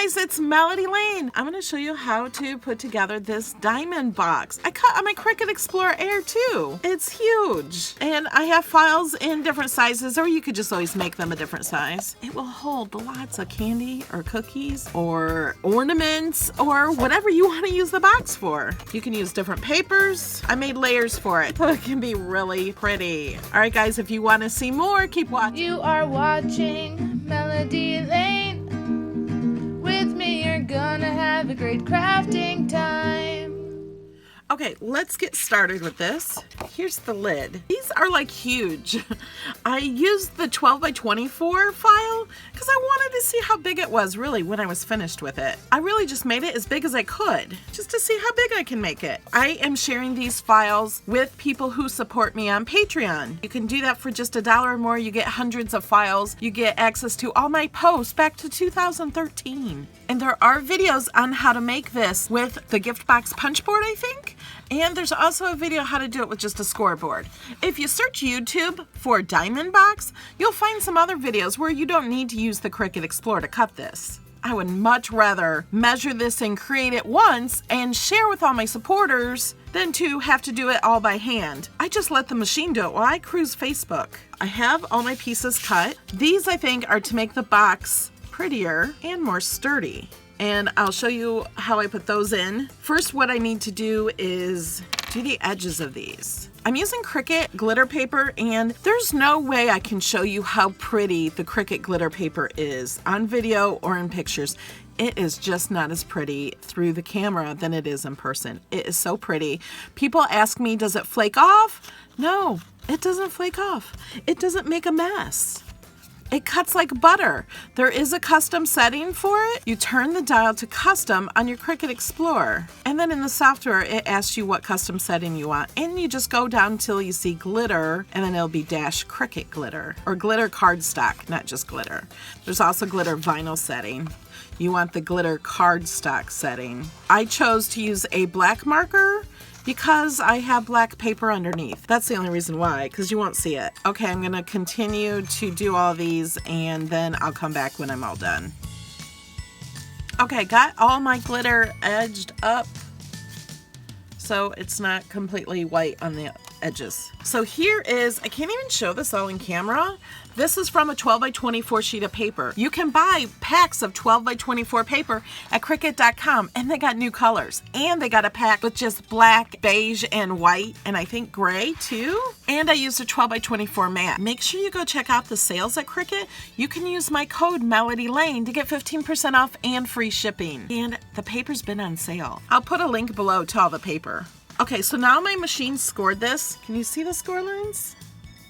guys, it's Melody Lane. I'm going to show you how to put together this diamond box. I cut on my Cricut Explorer Air too. It's huge. And I have files in different sizes, or you could just always make them a different size. It will hold lots of candy or cookies or ornaments or whatever you want to use the box for. You can use different papers. I made layers for it, so it can be really pretty. All right, guys, if you want to see more, keep watching. You are watching Melody Lane. With me, you're gonna have a great crafting time. Okay, let's get started with this. Here's the lid. These are like huge. I used the 12 by 24 file because I wanted to see how big it was really when I was finished with it. I really just made it as big as I could just to see how big I can make it. I am sharing these files with people who support me on Patreon. You can do that for just $1 or more. You get hundreds of files. You get access to all my posts back to 2013. And there are videos on how to make this with the gift box punch board, I think. And there's also a video how to do it with just a scoreboard. If you search YouTube for diamond box, you'll find some other videos where you don't need to use the Cricut Explorer to cut this. I would much rather measure this and create it once and share with all my supporters than to have to do it all by hand. I just let the machine do it while I cruise Facebook. I have all my pieces cut. These, I think, are to make the box prettier and more sturdy. And I'll show you how I put those in. First, what I need to do is do the edges of these. I'm using Cricut glitter paper, and there's no way I can show you how pretty the Cricut glitter paper is on video or in pictures. It is just not as pretty through the camera than it is in person. It is so pretty. People ask me, does it flake off? No, it doesn't flake off. It doesn't make a mess. It cuts like butter. There is a custom setting for it. You turn the dial to custom on your Cricut Explorer. And then in the software, it asks you what custom setting you want. And you just go down until you see glitter, and then it'll be dash Cricut glitter or glitter cardstock, not just glitter. There's also glitter vinyl setting. You want the glitter cardstock setting. I chose to use a black marker because I have black paper underneath. That's the only reason why, because you won't see it. Okay, I'm gonna continue to do all these, and then I'll come back when I'm all done. Okay, got all my glitter edged up so it's not completely white on the edges. So here is, I can't even show this all in camera. This is from a 12 by 24 sheet of paper. You can buy packs of 12 by 24 paper at Cricut.com, and they got new colors. And they got a pack with just black, beige, and white, and I think gray too. And I used a 12 by 24 mat. Make sure you go check out the sales at Cricut. You can use my code Melody Lane to get 15% off and free shipping. And the paper's been on sale. I'll put a link below to all the paper. Okay, so now my machine scored this. Can you see the score lines?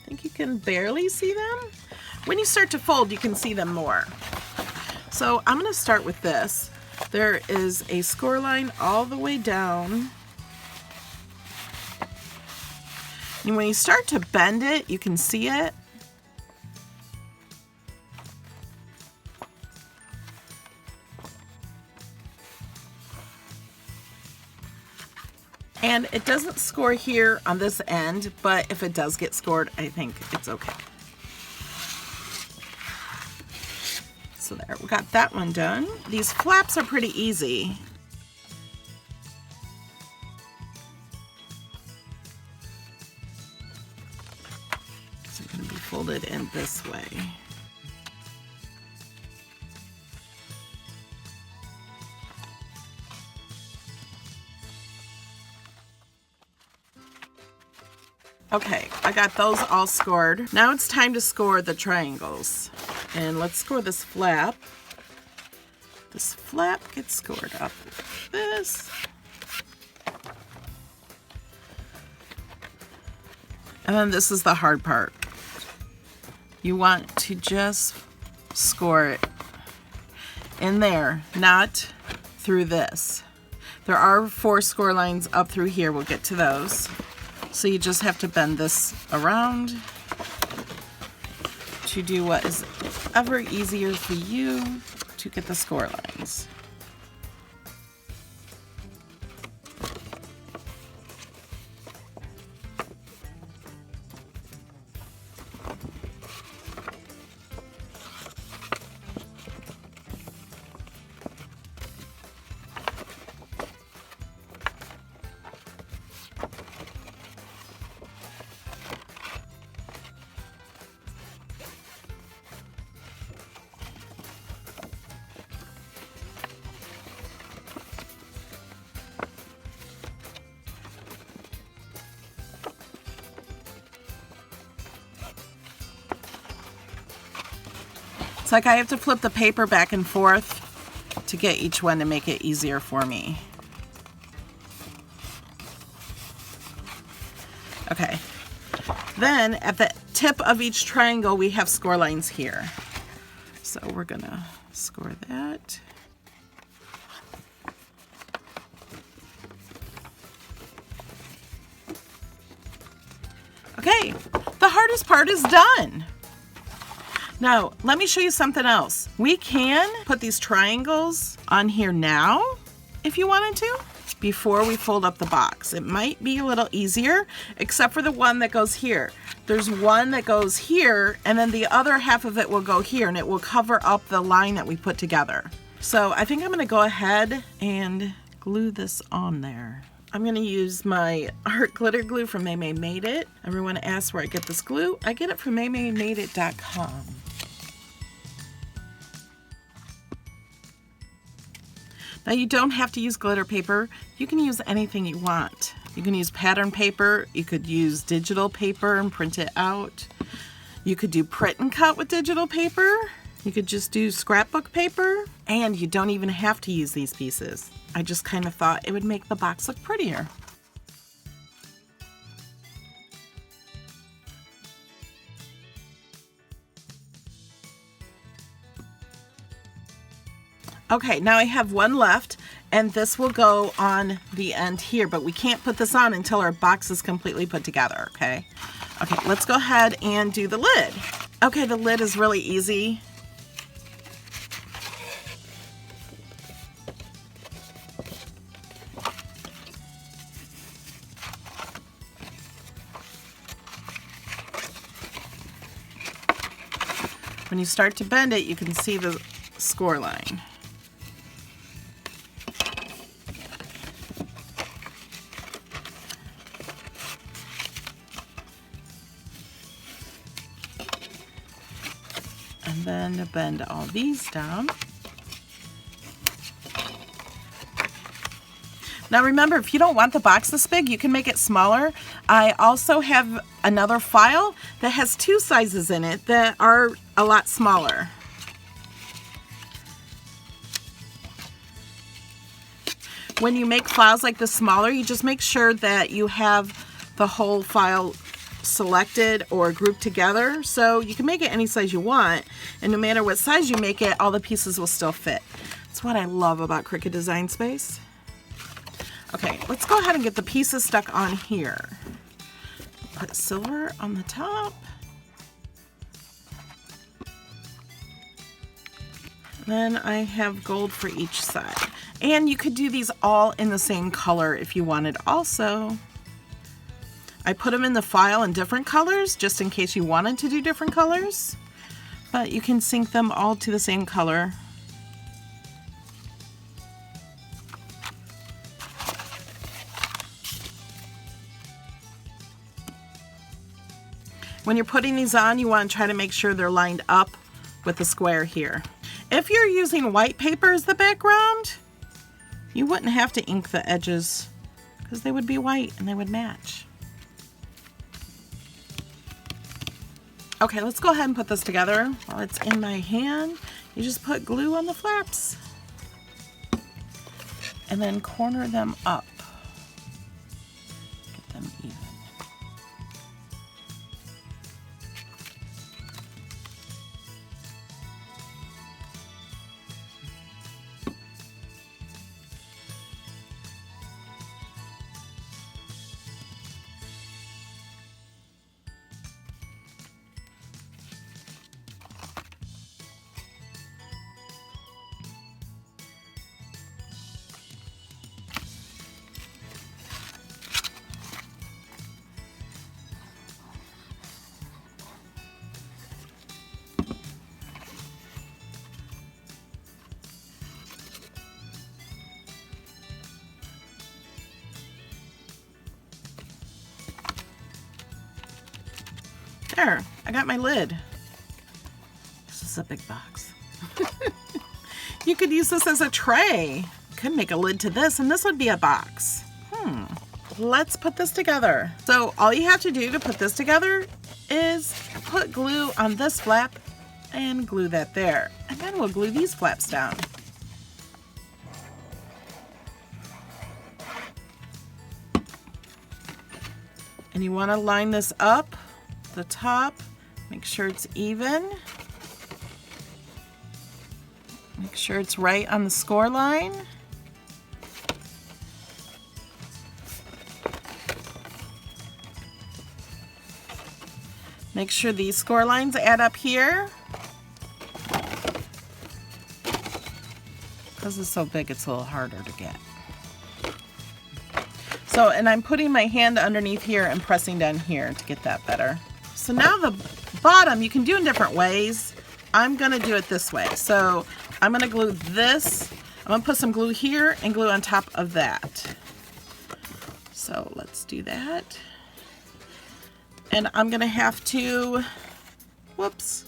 I think you can barely see them. When you start to fold, you can see them more. So I'm going to start with this. There is a score line all the way down. And when you start to bend it, you can see it. And it doesn't score here on this end, but if it does get scored, I think it's okay. So there, we got that one done. These flaps are pretty easy. So it's going to be folded in this way. Okay, I got those all scored. Now it's time to score the triangles. And let's score this flap. This flap gets scored up like this. And then this is the hard part. You want to just score it in there, not through this. There are 4 score lines up through here. We'll get to those. So you just have to bend this around to do what is ever easier for you to get the score lines. It's like I have to flip the paper back and forth to get each one to make it easier for me. Okay. Then at the tip of each triangle, we have score lines here. So we're gonna score that. Okay, the hardest part is done. Now, let me show you something else. We can put these triangles on here now, if you wanted to, before we fold up the box. It might be a little easier, except for the one that goes here. There's one that goes here, and then the other half of it will go here, and it will cover up the line that we put together. So I think I'm gonna go ahead and glue this on there. I'm gonna use my art glitter glue from Maymay Made It. Everyone asks where I get this glue. I get it from maymaymadeit.com. Now you don't have to use glitter paper. You can use anything you want. You can use pattern paper. You could use digital paper and print it out. You could do print and cut with digital paper. You could just do scrapbook paper. And you don't even have to use these pieces. I just kind of thought it would make the box look prettier. Okay, now I have one left, and this will go on the end here, but we can't put this on until our box is completely put together, okay? Okay, let's go ahead and do the lid. Okay, the lid is really easy. When you start to bend it, you can see the score line. And then to bend all these down. Now remember, if you don't want the box this big, you can make it smaller. I also have another file that has two sizes in it that are a lot smaller. When you make files like this smaller, you just make sure that you have the whole file selected or grouped together, so you can make it any size you want, and no matter what size you make it, all the pieces will still fit. That's what I love about Cricut Design Space. Okay, let's go ahead and get the pieces stuck on here. Put silver on the top. Then I have gold for each side. And you could do these all in the same color if you wanted also. I put them in the file in different colors just in case you wanted to do different colors, but you can sync them all to the same color. When you're putting these on, you want to try to make sure they're lined up with the square here. If you're using white paper as the background, you wouldn't have to ink the edges because they would be white and they would match. Okay, let's go ahead and put this together. While it's in my hand, you just put glue on the flaps and then corner them up. Get them even. There, I got my lid. This is a big box. You could use this as a tray. Could make a lid to this, and this would be a box. Let's put this together. So all you have to do to put this together is put glue on this flap and glue that there. And then we'll glue these flaps down. And you want to line this up, the top, make sure it's even. Make sure it's right on the score line. Make sure these score lines add up here. Because it's so big, it's a little harder to get. So, and I'm putting my hand underneath here and pressing down here to get that better. So now the bottom you can do in different ways. I'm gonna do it this way. So I'm gonna glue this. I'm gonna put some glue here and glue on top of that. So let's do that. And I'm gonna have to, whoops,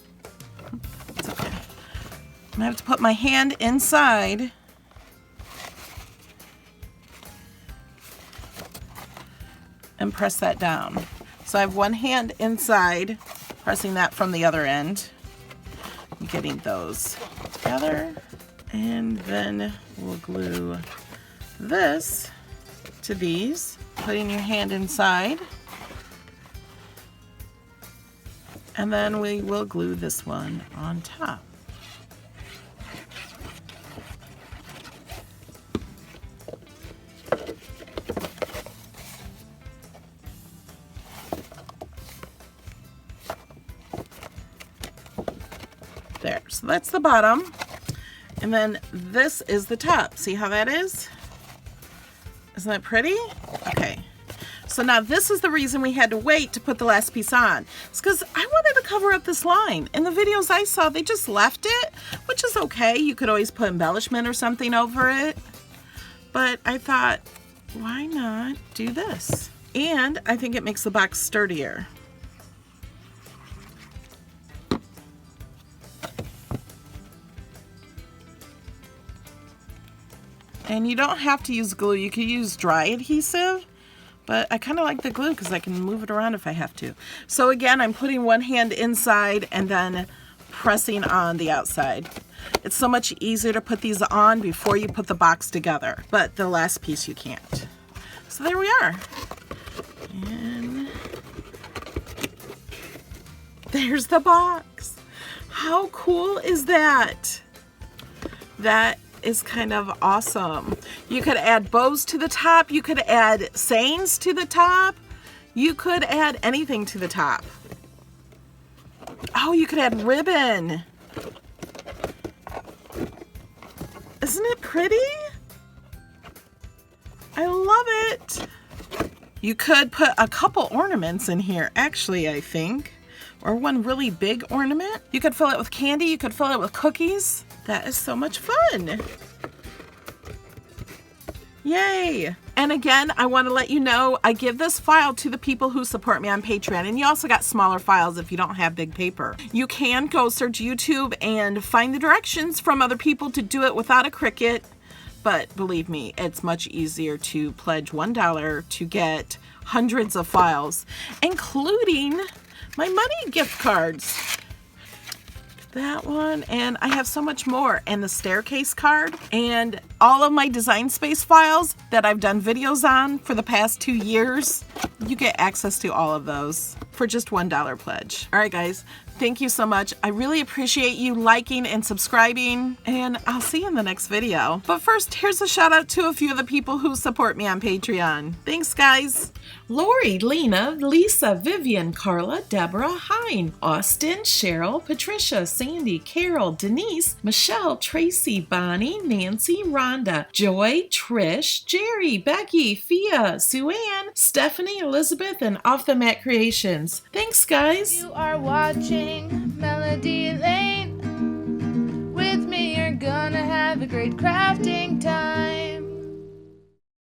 it's okay. I'm gonna have to put my hand inside and press that down. So I have one hand inside, pressing that from the other end. I'm getting those together. And then we'll glue this to these, putting your hand inside. And then we will glue this one on top. There, so that's the bottom. And then this is the top. See how that is? Isn't that pretty? Okay. So now this is the reason we had to wait to put the last piece on. It's because I wanted to cover up this line. In the videos I saw, they just left it, which is okay. You could always put embellishment or something over it. But I thought, why not do this? And I think it makes the box sturdier. And you don't have to use glue. You could use dry adhesive. But I kind of like the glue because I can move it around if I have to. So again, I'm putting one hand inside and then pressing on the outside. It's so much easier to put these on before you put the box together. But the last piece you can't. So there we are. And there's the box. How cool is that? That is kind of awesome. You could add bows to the top. You could add sayings to the top. You could add anything to the top. Oh, you could add ribbon. Isn't it pretty? I love it. You could put a couple ornaments in here, actually, I think. Or one really big ornament. You could fill it with candy. You could fill it with cookies. That is so much fun. Yay. And again, I want to let you know, I give this file to the people who support me on Patreon. And you also got smaller files if you don't have big paper. You can go search YouTube and find the directions from other people to do it without a Cricut. But believe me, it's much easier to pledge $1 to get hundreds of files, including my money gift cards. That one, and I have so much more, and the staircase card, and all of my Design Space files that I've done videos on for the past 2 years. You get access to all of those for just $1 pledge. All right, guys, thank you so much. I really appreciate you liking and subscribing, and I'll see you in the next video. But first, here's a shout out to a few of the people who support me on Patreon. Thanks, guys. Lori, Lena, Lisa, Vivian, Carla, Deborah, Hein, Austin, Cheryl, Patricia, Sandy, Carol, Denise, Michelle, Tracy, Bonnie, Nancy, Rhonda, Joy, Trish, Jerry, Becky, Fia, Sue-Ann, Stephanie, Elizabeth, and Off the Mat Creations. Thanks, guys. You are watching Melody Lane. With me, you're gonna have a great crafting time.